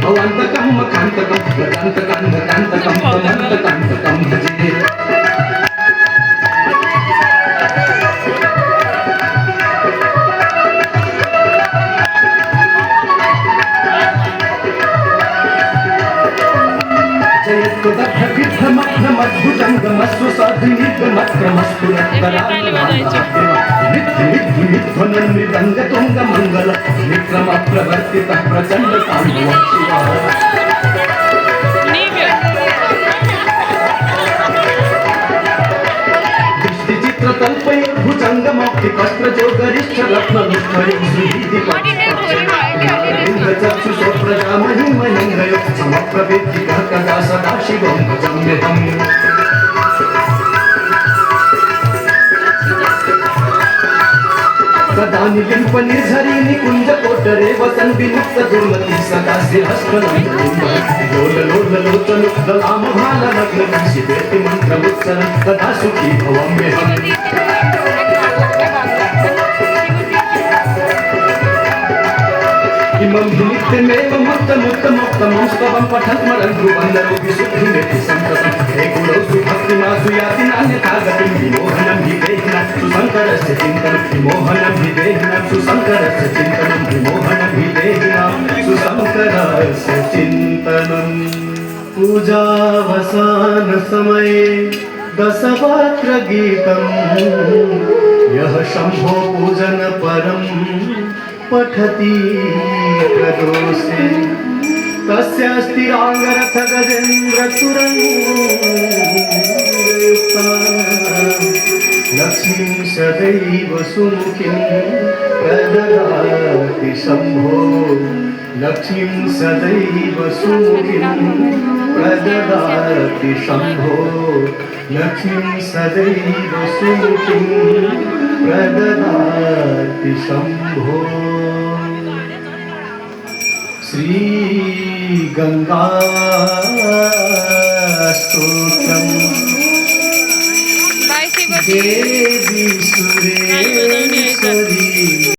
भवान्तकं मकान्तकं वदन्तकं वदन्तकं तमन्तकं भजे जयत्वदभ्रमभ्रमद्भुजङ्गमस्व साधिनिगमक्रमस्फुरत्तरामृदङ्गतुङ्गमङ्गल विक्रमप्रवर्तितः प्रचण्डताण्डवं शिवः दृष्टिचित्रतल्पैर्भुजङ्गमौक्तिकस्त्रजो गरिष्ठरत्ननिष्ठरिं श्रीदिपचक्षुषो प्रजामहिमयङ्गयो समप्रवेद्धिकः कदा सदा शिवं भजम्यहम् सदा निलिम्पनिर्झरी निकुञ्जकोटरे वसन् विमुक्त दुर्मति सदा शिरस्करं लोललोललोचनुक्तलामभालनग्नकाशिवेति मन्त्रमुच्चरन् सदा सुखी भवाम्यहम् इमं हि नित्यमेव मुक्तमुक्तमुक्तमं स्तवं पठन् स्मरन् ध्रुवन्दरो विशुद्धिमेति सन्ततं हे गुरौ सुभक्तिमासु याति नान्यथा गतिं विमोहनं हि देहिनां सुशङ्करस्य चिन्तनं विमोहनं हि देहिनां सुशङ्करस्य चिन्तनं विमोहनं हि देहिनां सुशङ्करस्य चिन्तनं पूजावसानसमये दशवक्त्रगीतं यः शम्भो पूजनपरं पठति प्रदोषे तस्य स्थिरांगरथ गजेन्द्र तुरंगयुक्ता लक्ष्मीं सदैव सुमुखीं प्रददाति शम्भो लक्ष्मीं सदैव सुमुखीं प्रददाति शम्भो लक्ष्मीं सदैव सुमुखीं प्रददाति शम्भो श्री गंगा स्तोत्रम् देवी सुरे